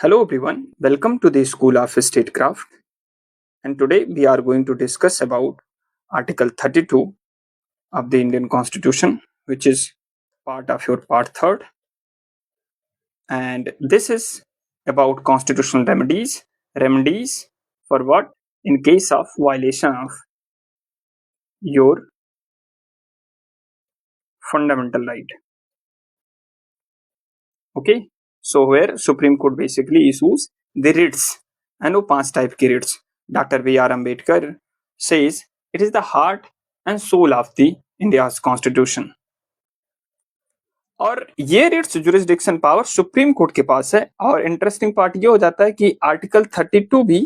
Hello everyone, welcome to the School of Statecraft, and today we are going to discuss about Article 32 of the Indian Constitution, which is part of your part 3rd, and this is about constitutional remedies for what? In case of violation of your fundamental right. Okay, so where Supreme Court basically issues the writs, and वो 5 type की writs. Dr. B.R. Ambedkar says it is the heart and soul of the India's constitution. और ये writs jurisdiction power supreme court के पास है. और interesting part ये हो जाता है कि आर्टिकल 32 भी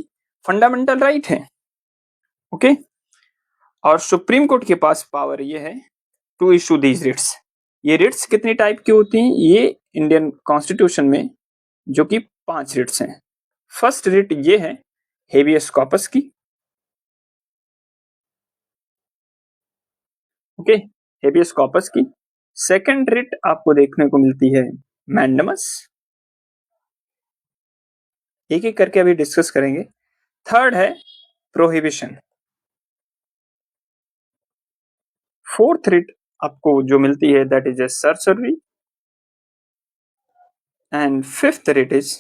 फंडामेंटल राइट है. ओके, और सुप्रीम कोर्ट के पास पावर ये है टू इशू दीज रिट्स. ये रिट्स कितनी टाइप की होती हैं? ये इंडियन कॉन्स्टिट्यूशन में जो कि 5 रिट्स हैं. फर्स्ट रिट ये है हेबियस कॉर्पस की. ओके, हेबियस कॉर्पस की. सेकंड रिट आपको देखने को मिलती है मैंडमस. एक एक करके अभी डिस्कस करेंगे. थर्ड है प्रोहिबिशन. फोर्थ रिट आपको जो मिलती है that is a certiorari. And fifth writ is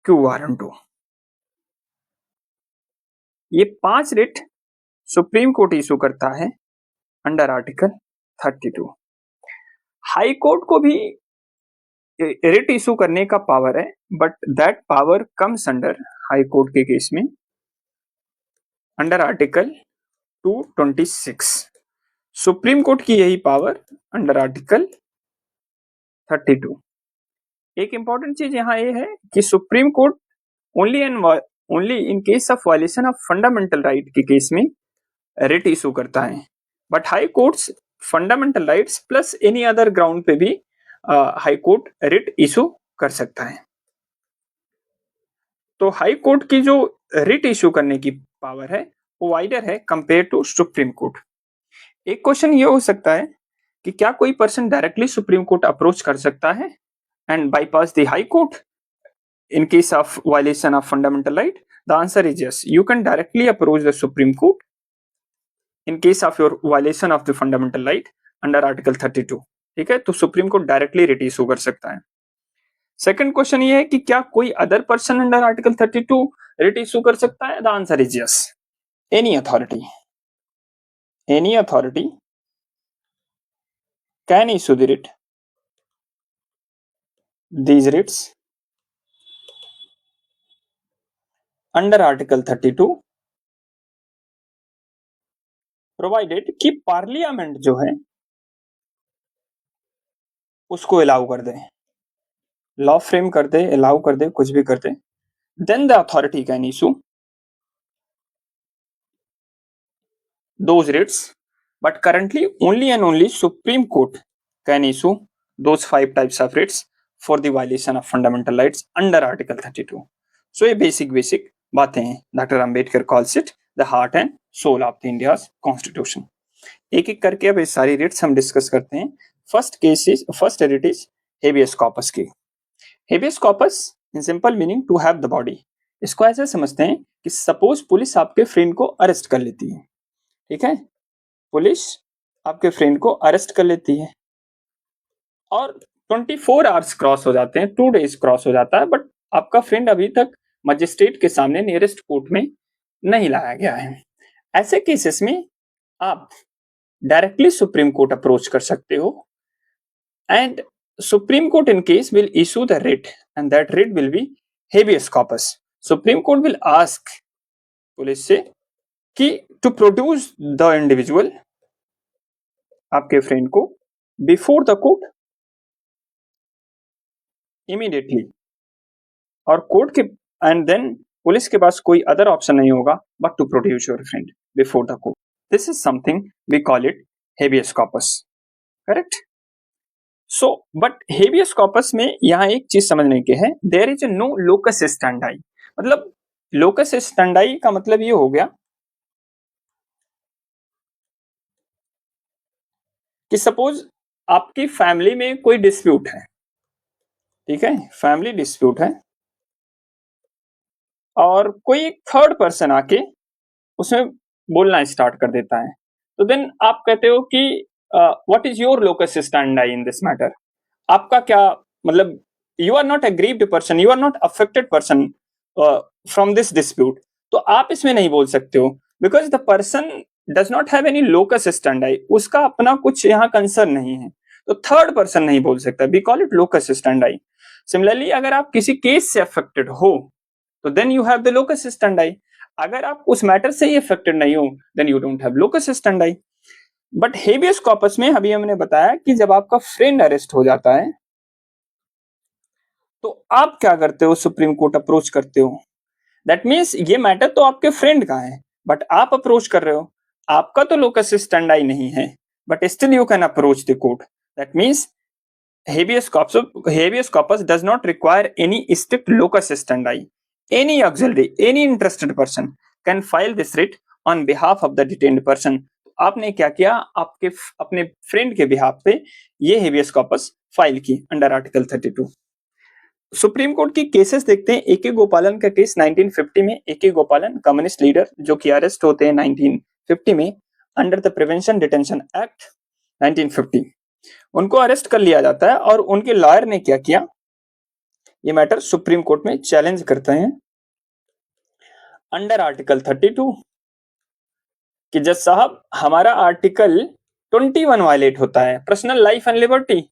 quo warranto. ये 5 रिट सुप्रीम कोर्ट इशू करता है अंडर आर्टिकल 32. हाई कोर्ट को भी रिट इशू करने का पावर है, but that power comes under high court के केस में अंडर आर्टिकल 226. सुप्रीम कोर्ट की यही पावर अंडर आर्टिकल 32. एक इंपॉर्टेंट चीज यहां ये है कि supreme court only in case of violation of fundamental right के केस में रिट इशू करता है, but high courts fundamental rights plus any other ground पे भी हाई कोर्ट रिट इशू कर सकता है. तो हाई कोर्ट की जो रिट इशू करने की पावर है वो वाइडर है कंपेयर टू सुप्रीम कोर्ट. एक क्वेश्चन ये हो सकता है कि क्या कोई person directly supreme court approach कर सकता है and bypass the high court in case of violation of fundamental right? The answer is yes. You can directly approach the Supreme Court in case of your violation of the fundamental right under Article 32. ठीक है, तो supreme court directly writ issue कर सकता है. Second question ये है कि क्या कोई other person under article 32 writ issue कर सकता है? The answer is yes. Any authority can issue the writ. These writs under Article 32 provided कि पार्लियामेंट जो है उसको अलाउ कर दे, लॉ फ्रेम कर दे, अलाउ कर दे, कुछ भी कर दे, then the authority can issue those writs. But currently only and only Supreme Court can issue those 5 types of writs for the violation of fundamental rights under Article 32. So ये basic बातें हैं. Doctor Ambedkar calls it the heart and soul of the India's constitution. एक एक करके अब ये सारी Ritz हम डिस्कस करते हैं. First writ is habeas corpus की. Habeas corpus in simple meaning to have the body. इसको ऐसे समझते हैं कि सपोज पुलिस आपके फ्रेंड को अरेस्ट कर लेती है. ठीक है, पुलिस आपके फ्रेंड को अरेस्ट कर लेती है और 24 आवर्स क्रॉस हो जाते हैं, 2 डेज क्रॉस हो जाता है, बट आपका फ्रेंड अभी तक मजिस्ट्रेट के सामने नियरेस्ट कोर्ट में नहीं लाया गया है. ऐसे केसेस में आप डायरेक्टली सुप्रीम कोर्ट अप्रोच कर सकते हो and supreme court in case will issue the writ and that writ will be habeas corpus. Supreme court will ask police से कि टू प्रोड्यूस द इंडिविजुअल, आपके फ्रेंड को, before the court immediately. और court के and then police के पास कोई other option नहीं होगा but to produce your friend before the court. This is something we call it habeas corpus. Correct? So, but habeas corpus में यहाँ एक चीज समझने की है, there is no locus standi. मतलब locus standi का मतलब ये हो गया कि सपोज आपकी फैमिली में कोई डिस्प्यूट है. ठीक है, फैमिली डिस्प्यूट है और कोई एक थर्ड पर्सन आके उसमें बोलना स्टार्ट कर देता है, तो देन आप कहते हो कि what is your locus standi in this matter. आपका क्या मतलब, you are not aggrieved person, you are not affected person from this dispute, तो आप इसमें नहीं बोल सकते हो because the person does not have any locus standi, उसका अपना कुछ यहाँ कंसर्न नहीं है, तो थर्ड पर्सन नहीं बोल सकता, we call it locus standi. Similarly अगर आप किसी केस से अफेक्टेड हो तो then you have the locus standi, अगर आप उस मैटर से ही अफेक्टेड नहीं हो then you don't have locus standi. But habeas corpus में अभी हमने बताया कि जब आपका फ्रेंड अरेस्ट हो जाता है तो आप क्या करते हो, सुप्रीम कोर्ट अप्रोच करते हो। दैट मीन्स ये मैटर तो आपके फ्रेंड का है बट आप अप्रोच कर रहे हो, आपका तो लोकस स्टैंडी नहीं है but still you can approach the court. That means habeas corpus does not require any strict locus standi. Any auxiliary, any interested person can file this writ on behalf of the detained person. आपने क्या किया, आपके अपने friend के behalf पे ये habeas corpus file की under article 32। Supreme court की केसेस देखते हैं। ए के गोपालन का केस 1950 में, ए के गोपालन कम्युनिस्ट लीडर जो कि अरेस्ट होते हैं 1950 में under the prevention detention act 1950, उनको अरेस्ट कर लिया जाता है और उनके लॉयर ने क्या किया, ये मैटर सुप्रीम कोर्ट में चैलेंज करते हैं अंडर आर्टिकल 32 कि जज साहब हमारा आर्टिकल 21 वायलेट होता है, पर्सनल लाइफ एंड लिबर्टी,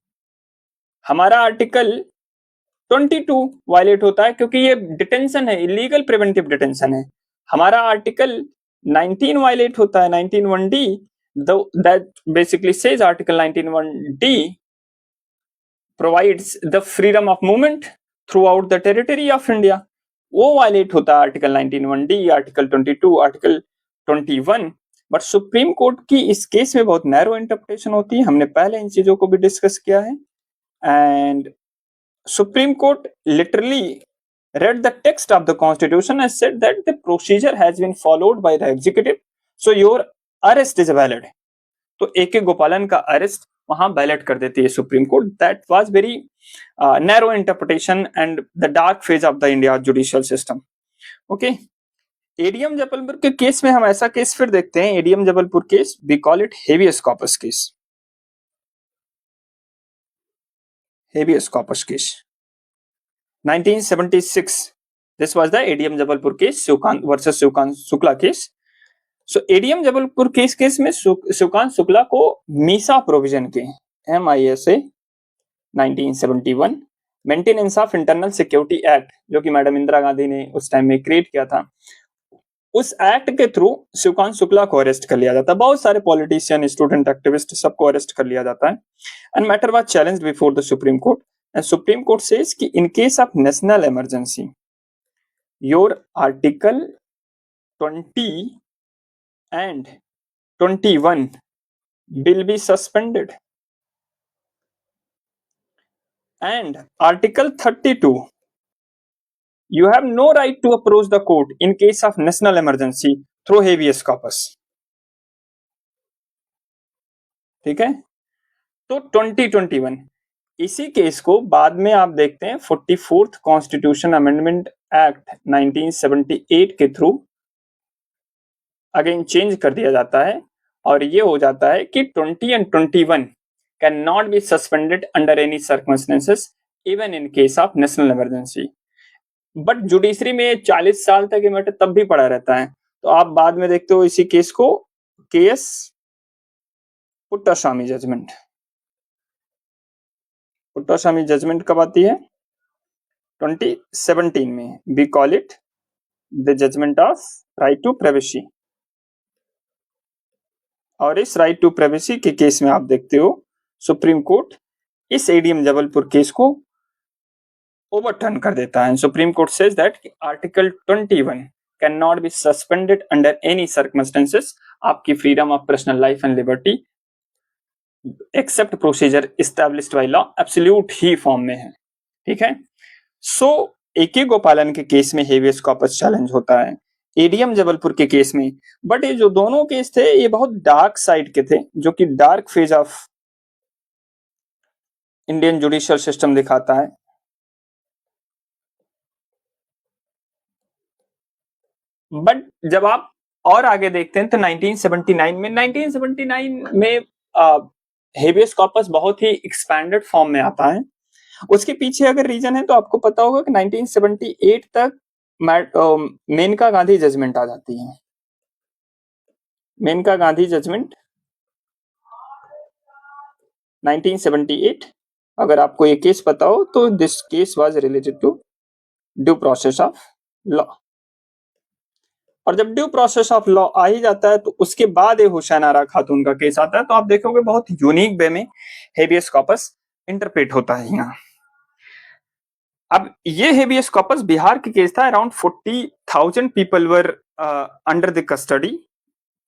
हमारा आर्टिकल 22 वायलेट होता है क्योंकि ये डिटेंशन है, इलीगल प्रिवेंटिव डिटेंशन है। हमारा आर्टिकल 19 वायलेट होता है, 19(1)(d), that basically says article 19(1)(d) provides the freedom of movement throughout the territory of India, वो वायलेट होता है article 19(1)(d), article 22, article 21। But supreme court की इस केस में बहुत नैरो इंटरप्रिटेशन होती है, हमने पहले इन चीजों को भी डिस्कस किया है। And Supreme Court literally read the text of the Constitution and said that the procedure has been followed by the executive, so your arrest is valid. तो ए के गोपालन का अरेस्ट वहां वैलिड कर देती है supreme court. That was very narrow interpretation and the dark phase of the India judicial system. Okay, ADM Jabalpur के case में हम ऐसा केस फिर देखते हैं, ADM Jabalpur case, we call it habeas corpus case. Habeas corpus case 1976, this was the ADM Jabalpur case, Shivkant versus Shivkant Shukla case. So ADM Jabalpur case में शिवकांत शुक्ला को MISA provision के MISA 1971 maintenance of internal security act, जो कि मैडम इंदिरा गांधी ने उस टाइम में create किया था, उस एक्ट के थ्रू शिवकांत शुक्ला को अरेस्ट कर लिया जाता है। बहुत सारे पॉलिटिशियन, स्टूडेंट, एक्टिविस्ट सबको अरेस्ट कर लिया जाता है and matter was challenged before the supreme court. And Supreme Court says कि in case of national emergency, your Article 20 and 21 will be suspended, and Article 32, you have no right to approach the court in case of national emergency through habeas corpus। ठीक है, तो 2021 इसी case को बाद में आप देखते हैं 44th कॉन्स्टिट्यूशन अमेंडमेंट एक्ट 1978 के थ्रू अगेन चेंज कर दिया जाता है और ये हो जाता है कि 20 and 21 can not be suspended under any circumstances even in case of national emergency. But judiciary में 40 साल तक ये मैटर तब भी पड़ा रहता है। तो आप बाद में देखते हो इसी केस को case Puttaswamy judgment. Puttaswamy judgment कब आती है? 2017 में। We call it the judgment of right to privacy. और इस राइट टू प्राइवेसी के केस में आप देखते हो सुप्रीम कोर्ट इस एडीएम जबलपुर केस को ओवरटर्न कर देता है। Supreme court says that article 21 can not be suspended under any circumstances, आपकी freedom of personal life and liberty except procedure established by law absolute he form में है। ठीक है, सो ए.के. गोपालन के केस में हेबियस कॉर्पस चैलेंज होता है, एडीएम जबलपुर के केस में। बट ये जो दोनों केस थे ये बहुत डार्क साइड के थे, जो कि dark phase of Indian judicial system दिखाता है। बट जब आप और आगे देखते हैं तो 1979 में हेबियस कॉर्पस बहुत ही एक्सपैंडेड फॉर्म में आता है। उसके पीछे अगर रीजन है तो आपको पता होगा कि 1978 तक मेनका गांधी जजमेंट आ जाती है। मेनका गांधी जजमेंट 1978, अगर आपको ये केस पता हो तो this case was related to due process of law. और जब ड्यू प्रोसेस ऑफ लॉ आ ही जाता है तो उसके बाद ये हुसैन आरा खातून का केस आता है, तो आप देखोगे बहुत यूनिक वे में हेबियस कॉर्पस इंटरप्रेट होता है यहाँ। अब ये हेबियस कॉर्पस बिहार के केस था, around 40,000 people were under the custody,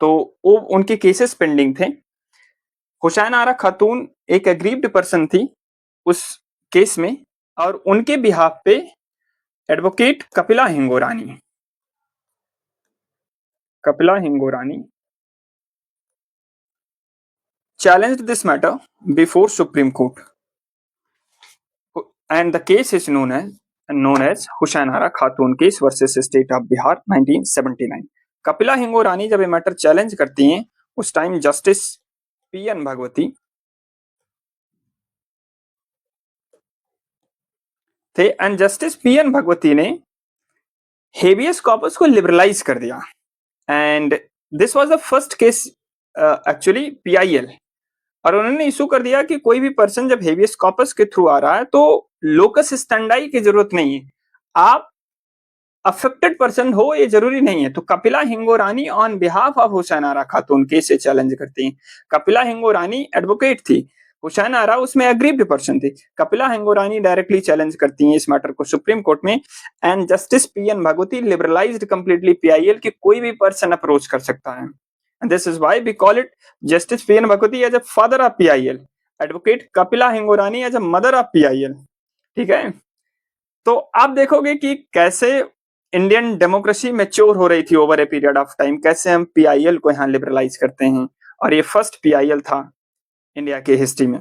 तो वो उनके केसेस पेंडिंग थे। हुसैन आरा खातून एक एग्रीव्ड पर्सन थी उस केस में, और उनके बिहाफ पे advocate Kapila Hingorani challenged this matter before Supreme Court, and the case is known as Hussain Ara Khatun case versus State of Bihar 1979। Kapila Hingorani जब ये मैटर चैलेंज करती हैं, उस टाइम जस्टिस पीएन भगवती थे, एंड जस्टिस पीएन भगवती ने हेबियस कॉर्पस को liberalise कर दिया, and this was the first case actually PIL, और उन्होंने इशू कर दिया कि कोई भी पर्सन जब हेबियस कॉर्पस के थ्रू आ रहा है तो लोकस स्टैंडाई की जरूरत नहीं है, आप अफेक्टेड पर्सन हो ये जरूरी नहीं है। तो Kapila Hingorani on behalf of Hussain Ara Khatoon case से चैलेंज करती हैं। कपिला हिंगोरानी एडवोकेट थी, हुसैन आरा उसमें अग्रीव्ड पर्सन थी। कपिला हिंगोरानी डायरेक्टली चैलेंज करती हैं इस मैटर को सुप्रीम कोर्ट में, and justice PN Bhagwati liberalised completely PIL कि कोई भी पर्सन अप्रोच कर सकता है। And this is why we call it Justice P.N. Bhagwati as a father of PIL, Advocate Kapila Hingorani as a mother of PIL। ठीक है, तो आप देखोगे कि कैसे इंडियन डेमोक्रेसी मैच्योर हो रही थी over a period of time, कैसे हम पीआईएल को यहाँ लिबरलाइज करते हैं, और ये फर्स्ट पीआईएल था इंडिया के हिस्ट्री में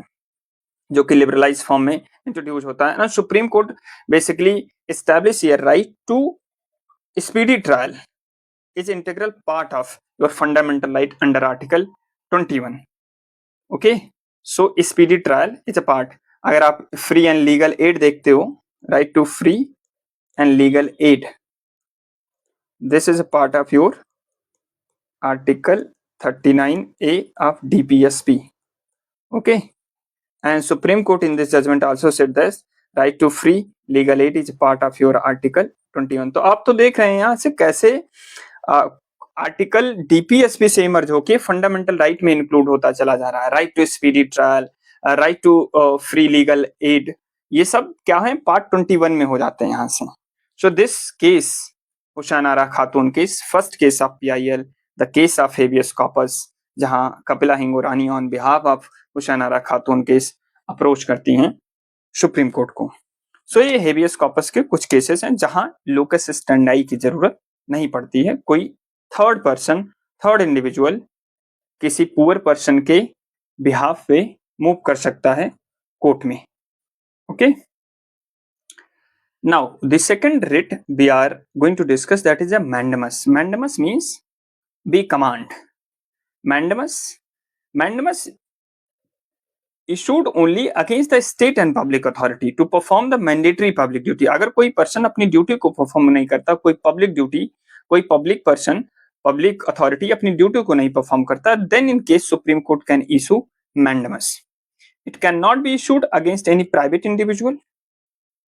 जो कि लिबरलाइज फॉर्म में इंट्रोड्यूस होता है ना। Supreme court basically establish your right to speedy trial is integral part of your fundamental right under Article 21। Okay, so speedy trial is a part। अगर आप फ्री एंड लीगल एड देखते हो, right to free and legal aid, this is a part of your Article 39A of DPSP। Okay, and Supreme Court in this judgment also said this right to free legal aid is a part of your Article 21। तो आप तो देख रहे हैं यहाँ से कैसे article DPSP से इमर्ज होके फंडामेंटल राइट में इंक्लूड होता चला जा रहा है। Right to speedy trial, right to free legal aid, ये सब क्या है पार्ट 21 में हो जाते हैं यहाँ से। So this case Hussain Ara Khatoon case, first case of PIL, the case of habeas corpus, जहां Kapila Hingorani on behalf of Hussain Ara Khatoon case approach करती हैं सुप्रीम कोर्ट को। सो ये हेबियस कॉर्पस के कुछ केसेस हैं जहां लोकस स्टैंडाई की जरूरत नहीं पड़ती है, कोई थर्ड पर्सन, थर्ड इंडिविजुअल किसी पुअर पर्सन के बिहाफ पे मूव कर सकता है कोर्ट में। Okay, now the second writ we are going to discuss that is a mandamus. Mandamus means be command. Mandamus issued only against the state and public authority to perform the mandatory public duty। अगर कोई person अपनी duty को perform नहीं करता, कोई public duty, कोई public person, public authority अपनी duty को नहीं परफॉर्म करता, then in case supreme court can issue mandamus. It can not be issued against any private individual.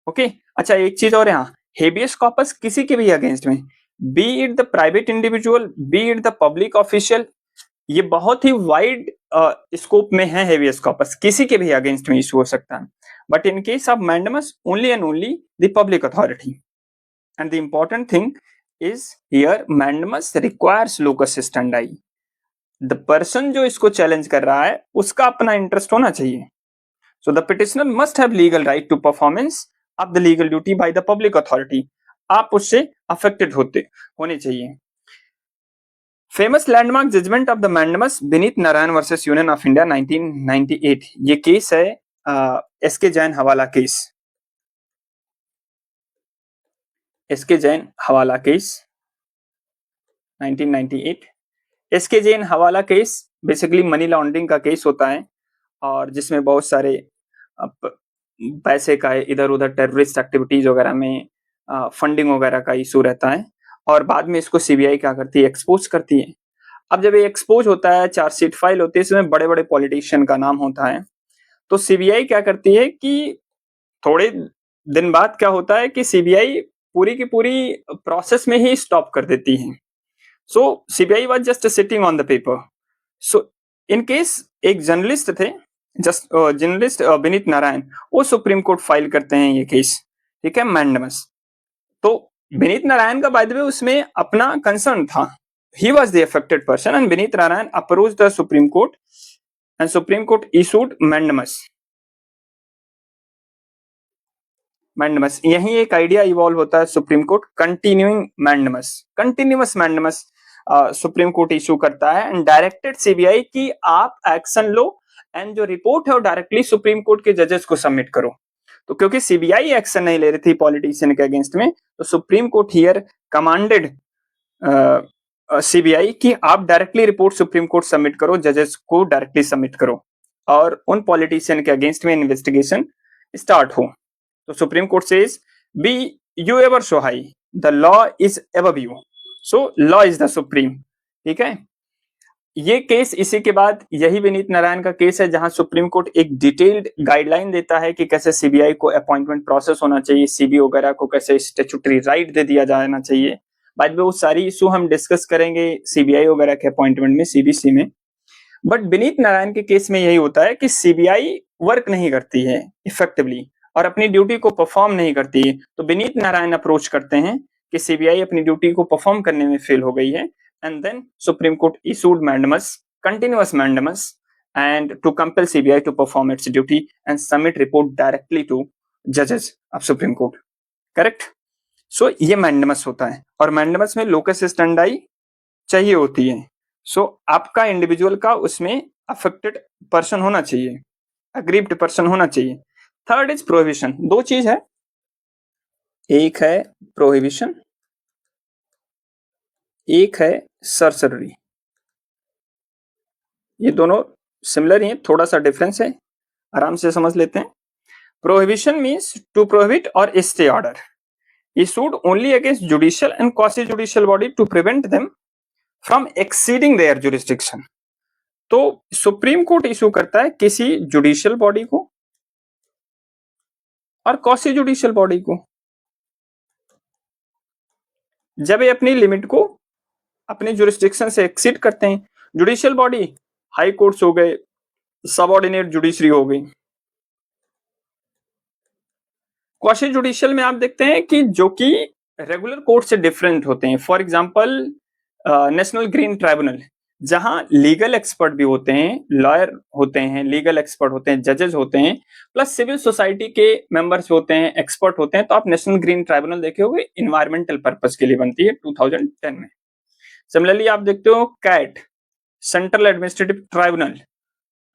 Okay, अच्छा एक चीज और यहाँ, हेबियस कॉर्पस किसी के भी अगेंस्ट में, B it the private individual, B it the public official, ये बहुत ही वाइड स्कोप में है हेबियस कॉर्पस, किसी के भी अगेंस्ट में इशू हो सकता है। But in case of mandamus only and only the public authority, and the important thing is here mandamus requires locus स्टैंडाई। The person जो इसको चैलेंज कर रहा है उसका अपना इंटरेस्ट होना चाहिए। So the petitioner must have legal right to performance of the legal duty by the public authority. आप उससे अफेक्टेड होने चाहिए। Famous landmark judgment of the mandamus Vineet Narayan versus Union of India 1998, ये केस है एसके जैन हवाला case. SK Jain हवाला case 1998। SK Jain हवाला case basically money laundering का केस होता है और जिसमें बहुत सारे पैसे का इधर उधर टेररिस्ट एक्टिविटीज वगैरह में फंडिंग वगैरह का इशू रहता है और बाद में इसको सीबीआई क्या करती है, एक्सपोज करती है। अब जब ये एक्सपोज होता है, चार्जशीट फाइल होती है, इसमें बड़े बड़े पॉलिटिशियन का नाम होता है, तो सीबीआई क्या करती है कि थोड़े दिन बाद क्या होता है कि सीबीआई पूरी की पूरी प्रोसेस में ही स्टॉप कर देती है। So CBI was just sitting on the paper. So in case एक जर्नलिस्ट थे, जर्नलिस्ट विनीत नारायण, वो सुप्रीम कोर्ट फाइल करते हैं ये केस, ठीक है, मैंडमस। तो विनीत नारायण का बाय द वे उसमें अपना कंसर्न था, he was the affected person and Vinit Narayan approached the Supreme Court and Supreme Court issued mandamus। यही एक आइडिया इवॉल्व होता है supreme court continuing mandamus, continuous mandamus supreme court issue करता है and directed CBI कि आप action low and जो report है वो डायरेक्टली सुप्रीम कोर्ट के जजेस को सबमिट करो। तो क्योंकि सीबीआई एक्शन नहीं ले रही थी पॉलिटिशियन के अगेंस्ट में, तो supreme court here commanded CBI कि आप directly report supreme court submit करो, जजेस को डायरेक्टली सबमिट करो और उन पॉलिटिशियन के अगेंस्ट में इन्वेस्टिगेशन स्टार्ट हो। तो supreme court says be you ever so high, the law is above you, so law is the supreme. ठीक है, ये केस इसी के बाद यही विनीत नारायण का केस है जहां सुप्रीम कोर्ट एक डिटेल्ड गाइडलाइन देता है कि कैसे सीबीआई को अपॉइंटमेंट प्रोसेस होना चाहिए, सीबी वगैरह को कैसे स्टैट्यूटरी राइट दे दिया जाना चाहिए। बाद में वो सारी इशू हम डिस्कस करेंगे सीबीआई वगैरह के अपॉइंटमेंट में, सीबीसी में। बट विनीत नारायण के केस में यही होता है कि सीबीआई वर्क नहीं करती है इफेक्टिवली और अपनी ड्यूटी को परफॉर्म नहीं करती है। तो विनीत नारायण अप्रोच करते हैं कि सीबीआई अपनी ड्यूटी को परफॉर्म करने में फेल हो गई है and then supreme court issued mandamus, continuous mandamus and to compel CBI to perform its duty and submit report directly to judges of Supreme Court. Correct? सो ये मैंडमस होता है और मैंडमस में लोकस स्टैंडाई चाहिए होती है। सो आपका इंडिविजुअल का उसमें अफेक्टेड पर्सन होना चाहिए, अग्रीव्ड पर्सन होना चाहिए। Third is prohibition. दो चीज है, एक है प्रोहिबिशन, एक है सरसरी। ये दोनों सिमिलर ही है, थोड़ा सा डिफरेंस है, आराम से समझ लेते हैं। प्रोहिबिशन मीन्स टू प्रोहिबिट और stay order issued only against judicial and quasi-judicial body to prevent them from exceeding their jurisdiction। तो सुप्रीम कोर्ट इशू करता है किसी जुडिशियल बॉडी को और क्वासी जुडिशियल बॉडी को जब ये अपनी लिमिट को अपने जुरिस्डिक्शन से एक्सीड करते हैं। जुडिशियल बॉडी हाई कोर्ट्स हो गए, सबऑर्डिनेट जुडिशरी हो गई। क्वासी जुडिशियल में आप देखते हैं कि जो कि रेगुलर कोर्ट से डिफरेंट होते हैं। For example national green tribunal, जहां लीगल एक्सपर्ट भी होते हैं, लॉयर होते हैं, लीगल एक्सपर्ट होते हैं, जजेस होते हैं, प्लस सिविल सोसाइटी के मेंबर्स होते हैं, एक्सपर्ट होते हैं। तो आप नेशनल ग्रीन ट्राइब्यूनल देखे होंगे, इन्वायरमेंटल पर्पस के लिए बनती है 2010 में। सिमिलरली आप देखते हो कैट, सेंट्रल एडमिनिस्ट्रेटिव ट्राइब्यूनल,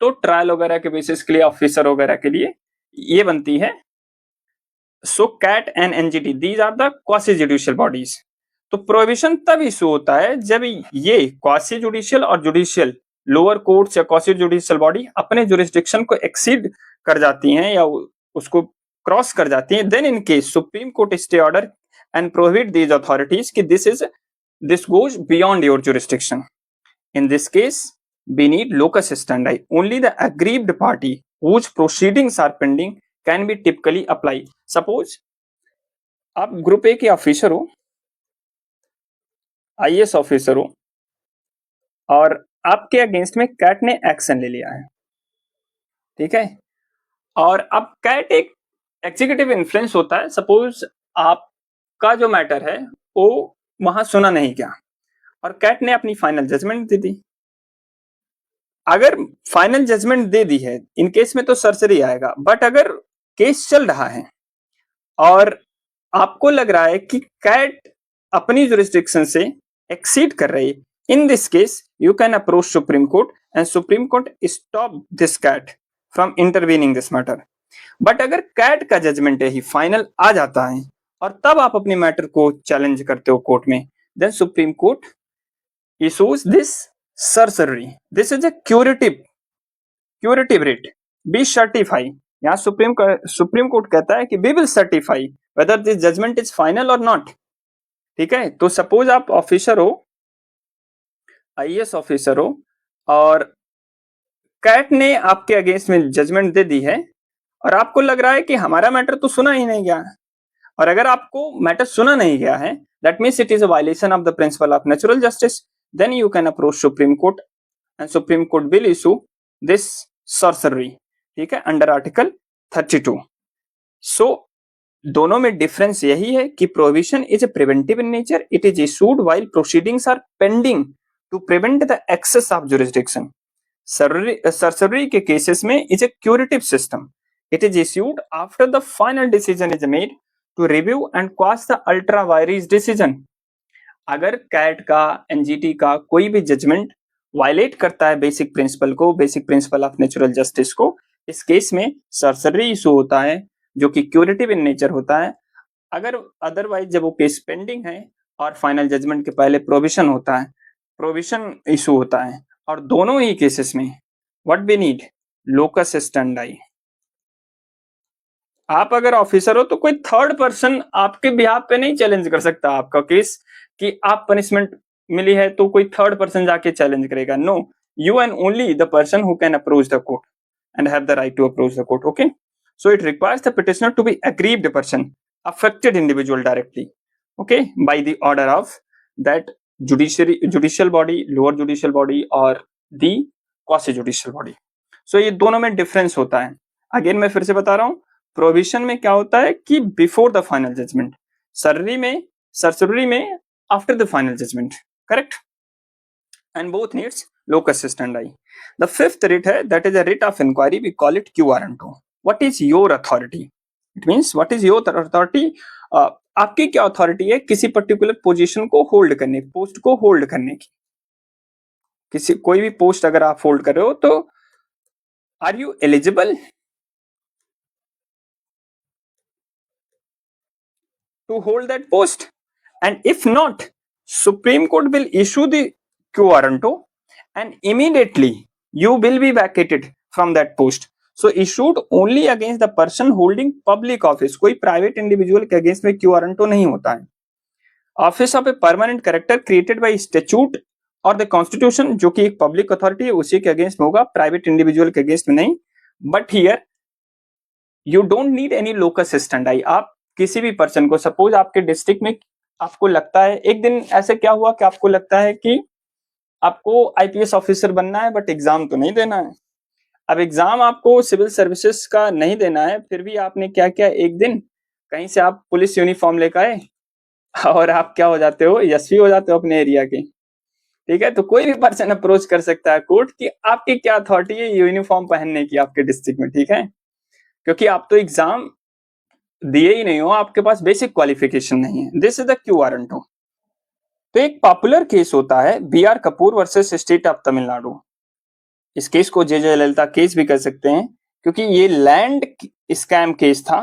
तो ट्रायल वगैरह के बेसिस के लिए, ऑफिसर वगैरह के लिए ये बनती है। So CAT and NGT, these are the quasi judicial bodies. तो प्रोहिबिशन तब इशू होता है जब ये क्वासी जुडिशियल और जुडिशियल लोअर कोर्ट्स या क्वासी जुडिशियल बॉडी अपने जुरिस्डिक्शन को एक्सीड कर जाती हैं या उसको क्रॉस कर जाती हैं। Then in case supreme court stay order and prohibit these authorities कि this goes beyond your jurisdiction. In this case we need locus standi, only the aggrieved party whose proceedings are pending can be typically apply। Suppose आप group A के officer हो, IAS officer हो और आपके against में cat ने action ले लिया है, ठीक है, और अब कैट एक एग्जीक्यूटिव इन्फ्लुएंस होता है। सपोज आपका जो मैटर है वो वहां सुना नहीं गया और कैट ने अपनी फाइनल जजमेंट दे दी। अगर फाइनल जजमेंट दे दी है, इन केस में तो सरसरी आएगा, बट अगर केस चल रहा है और आपको लग रहा है कि कैट अपनी जुरिस्डिक्शन से एक्सीड कर रही है, in this case you can approach supreme court and supreme court stop this CAT from intervening this matter. But अगर कैट का जजमेंट ही फाइनल आ जाता है और तब आप अपने मैटर को चैलेंज करते हो कोर्ट में, then supreme court issues this sorcery. This is a curative writ. Be certify. यहाँ सुप्रीम कोर्ट कहता है कि we will certify whether this judgment is final और नॉट. ठीक है, तो सपोज आप ऑफिसर हो, आईएएस ऑफिसर हो, और कैट ने आपके अगेंस्ट में जजमेंट दे दी है और आपको लग रहा है कि हमारा मैटर तो सुना ही नहीं गया, और अगर आपको मैटर सुना नहीं गया है, that means it is a violation of the principle of natural justice, then you can approach supreme court and supreme court will issue this certiorari. ठीक है, अंडर आर्टिकल 32. सो दोनों में डिफरेंस यही है कि provision is a preventive in nature, it is issued while proceedings are pending to prevent the excess of jurisdiction. Certiorari के cases में is a curative system. It is issued after the final decision is made to review and quash the ultra vires decision. अगर CAT का, NGT का कोई भी judgment violate करता है basic principle को, basic principle of natural justice को, इस केस में सरसरी इशू होता है जो कि क्यूरेटिव इन नेचर होता है. अगर अदरवाइज जब वो केस पेंडिंग है और फाइनल जजमेंट के पहले प्रोविजन होता है, प्रोविजन इशू होता है, और दोनों ही केसेस में what we need, locus standi. आप अगर ऑफिसर हो तो कोई थर्ड पर्सन आपके बिहाफ पे नहीं चैलेंज कर सकता आपका केस कि आप पनिशमेंट मिली है तो कोई थर्ड पर्सन जाके चैलेंज करेगा. No, you and only the person who can approach the court and have the right to approach the court. Okay, so it requires the petitioner to be aggrieved person, affected individual directly, okay, by the order of that judicial body, lower judicial body or the quasi judicial body. So ये दोनों में difference होता है. Again मैं फिर से बता रहा हूँ, प्रोविजन में क्या होता है कि before the final judgment, certiorari में after the final judgment. Correct? And both needs locus standi. The fifth writ है, that is a writ of inquiry. We call it Q warranto. What is your authority? It means what is your authority? आपकी क्या authority है किसी particular position को hold करने, post को hold करने की. किसी कोई भी पोस्ट अगर आप होल्ड कर रहे हो तो are you eligible to hold that post? And if not, supreme court will issue the Q warranto and immediately you will be vacated from that post. So issued only against the person holding public office. कोई private individual के against में Q warranto नहीं होता है. Office of a permanent character created by statute और the constitution, जो कि एक public authority है, उसी के against में होगा, private individual के against में नहीं. But here you don't need any locus standi. आप किसी भी person को, suppose आपके district में आपको लगता है, एक दिन ऐसे क्या हुआ कि आपको लगता है कि आपको आईपीएस ऑफिसर बनना है बट एग्जाम तो नहीं देना है. अब एग्जाम आपको सिविल सर्विसेज का नहीं देना है, फिर भी आपने क्या किया, एक दिन कहीं से आप पुलिस यूनिफॉर्म लेकर आए और आप क्या हो जाते हो, एसपी हो जाते हो अपने एरिया के. ठीक है, तो कोई भी पर्सन अप्रोच कर सकता है कोर्ट कि आपकी क्या अथॉरिटी है यूनिफॉर्म पहनने की आपके डिस्ट्रिक्ट में. ठीक है, क्योंकि आप तो एग्जाम दिए ही नहीं हो, आपके पास बेसिक क्वालिफिकेशन नहीं है. This is the quo warranto. तो एक पॉपुलर केस होता है B R Kapoor versus state of Tamil Nadu. इस केस को जे जयललिता केस भी कर सकते हैं क्योंकि ये लैंड स्कैम केस था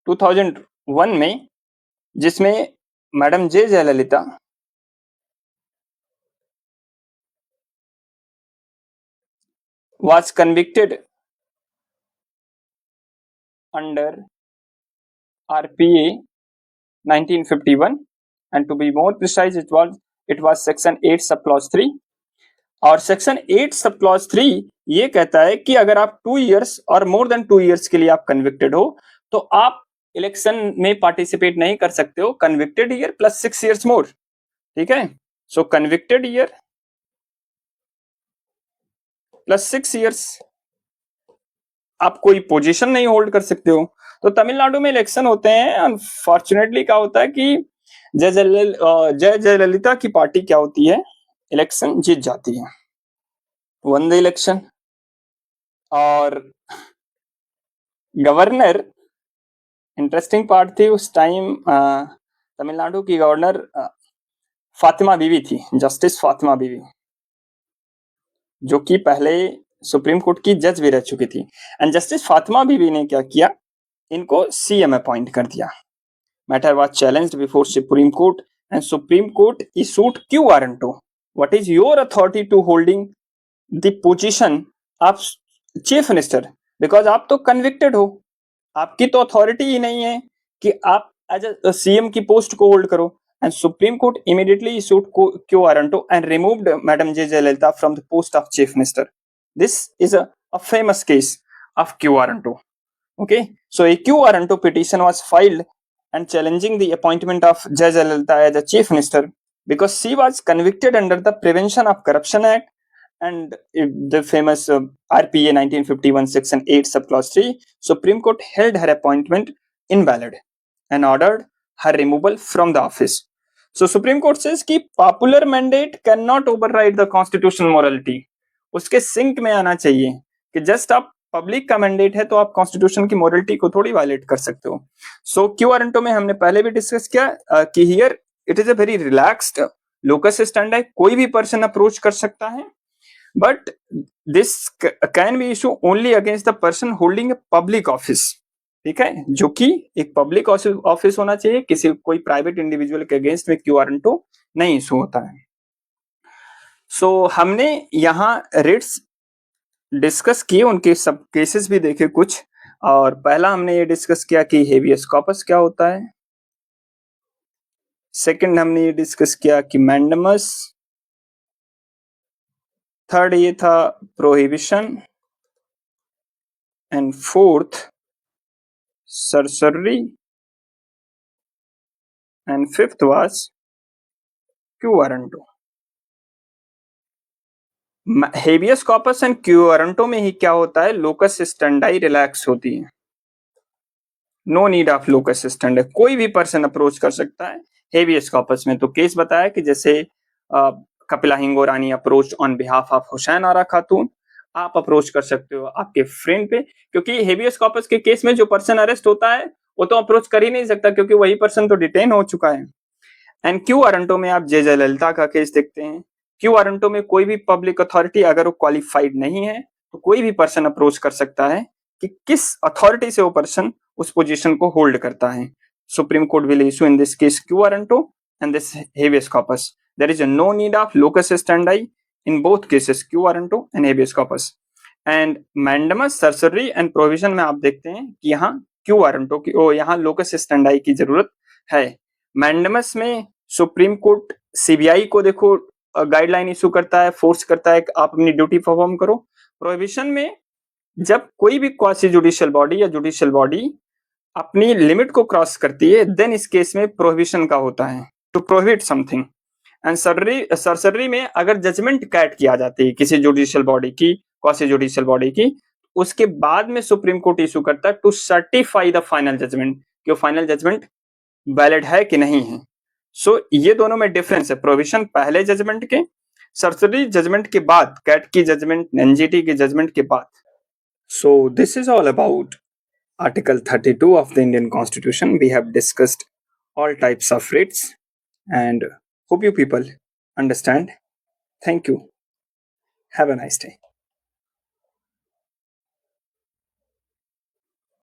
2001 में, जिसमें madam J Jayalalithaa was convicted under RPA 1951 and to be more precise it was section 8 sub clause 3. और सेक्शन 8 सब क्लॉज 3 ये कहता है कि अगर आप 2 इयर्स और मोर देन 2 इयर्स के लिए आप कन्विक्टेड हो तो आप इलेक्शन में पार्टिसिपेट नहीं कर सकते हो. Convicted year plus 6 years more. ठीक है, सो कन्विक्टेड ईयर प्लस 6 इयर्स आप कोई पोजीशन नहीं होल्ड कर सकते हो. तो तमिलनाडु में इलेक्शन होते हैं, अनफॉर्चुनेटली क्या होता है कि जय जयललिता की पार्टी क्या होती है, इलेक्शन जीत जाती है, वन द इलेक्शन. और गवर्नर, इंटरेस्टिंग पार्ट थी उस टाइम, तमिलनाडु की गवर्नर फातिमा बीवी थी, जस्टिस फातिमा बीवी, जो कि पहले सुप्रीम कोर्ट की जज भी रह चुकी थी. एंड जस्टिस फातिमा बीवी ने क्या किया, इनको सीएम अपॉइंट कर दिया. Matter was challenged before supreme court and supreme court issued quo warranto. what is your authority to holding the position of chief minister, because आप तो convicted हो, आपकी तो अथॉरिटी ही नहीं है कि आप एज अ सीएम की पोस्ट को होल्ड करो. And supreme court immediately issued Q warranto and removed madam J Jayalalithaa from the post of chief minister. This is a famous case of Q Waranto. Okay, so a Q Waranto petition was filed and challenging the appointment of Jai Jayalalitha as a chief minister because she was convicted under the Prevention of Corruption Act and the famous RPA 1951 section 8 subclause 3. Supreme Court held her appointment invalid and ordered her removal from the office. So Supreme Court says कि popular mandate cannot override the constitutional morality. उसके sink में आना चाहिए कि just आप public का mandate है तो आप कॉन्स्टिट्यूशन की मोरलिटी को थोड़ी वायलेट कर सकते हो. सो क्यू वारंटो में हमने पहले भी डिस्कस किया कि here it is a very relaxed locus stand है, कोई भी पर्सन अप्रोच कर सकता है, but this can be issue only against the person holding a public office. ठीक है, जो कि एक पब्लिक ऑफिस होना चाहिए, किसी कोई प्राइवेट इंडिविजुअल के अगेंस्ट में क्यू वारंटो नहीं इशू होता है. सो हमने यहाँ रिट्स डिस्कस किए, उनके सब केसेस भी देखे कुछ, और पहला हमने ये डिस्कस किया कि हेबियस कॉर्पस क्या होता है. सेकंड हमने ये डिस्कस किया कि मैंडमस. थर्ड ये था prohibition, and fourth certiorari, and fifth was quo warranto. Habeas corpus and quo warranto में ही क्या होता है, लोकस स्टैंडाई रिलैक्स होती है. No need of locus standi, कोई भी पर्सन अप्रोच कर सकता है. हेबियस कॉर्पस में तो केस बताया कि जैसे Kapila Hingorani approach on behalf of Hussain Ara Khatoon, आप अप्रोच कर सकते हो आपके फ्रेंड पे, क्योंकि हेबियस कॉर्पस के केस में जो पर्सन अरेस्ट होता है वो तो अप्रोच कर ही नहीं सकता क्योंकि वही पर्सन तो डिटेन हो चुका है. एंड क्यू वारंटो में आप जे जयललिता का केस देखते हैं. क्यू वारंटो में कोई भी पब्लिक अथॉरिटी अगर वो क्वालिफाइड नहीं है तो कोई भी पर्सन अप्रोच कर सकता है कि किस अथॉरिटी से वो पर्सन उस पोजीशन को होल्ड करता है. Supreme court will issue in this case quo warranto and this habeas corpus. There is no need of locus standi in both cases, quo warranto and habeas corpus. And mandamus, certiorari and prohibition में आप देखते हैं कि यहाँ quo warranto की यहाँ locus स्टैंडाई की जरूरत है. मैंडमस में सुप्रीम कोर्ट सीबीआई को देखो गाइडलाइन इशू करता है, फोर्स करता है कि आप अपनी ड्यूटी परफॉर्म करो. प्रोहिबिशन में जब कोई भी क्वासी जुडिशियल बॉडी या जुडिशियल बॉडी अपनी लिमिट को क्रॉस करती है, देन इस केस में प्रोहिबिशन का होता है, to prohibit something. And certiorari में अगर जजमेंट कैट की आ जाती है किसी जुडिशियल बॉडी की, क्वासी जुडिशियल बॉडी की, उसके बाद में सुप्रीम कोर्ट इशू करता है to certify the final judgment कि फाइनल जजमेंट वैलिड है कि नहीं है. सो ये दोनों में डिफरेंस है. प्रोविजन पहले जजमेंट के, सरसरी जजमेंट के बाद, कैट की जजमेंट, एनजीटी की जजमेंट के बाद. So this is all about Article 32 of the Indian Constitution. We have discussed all types of writs and hope you people understand. Thank you. Have a nice day.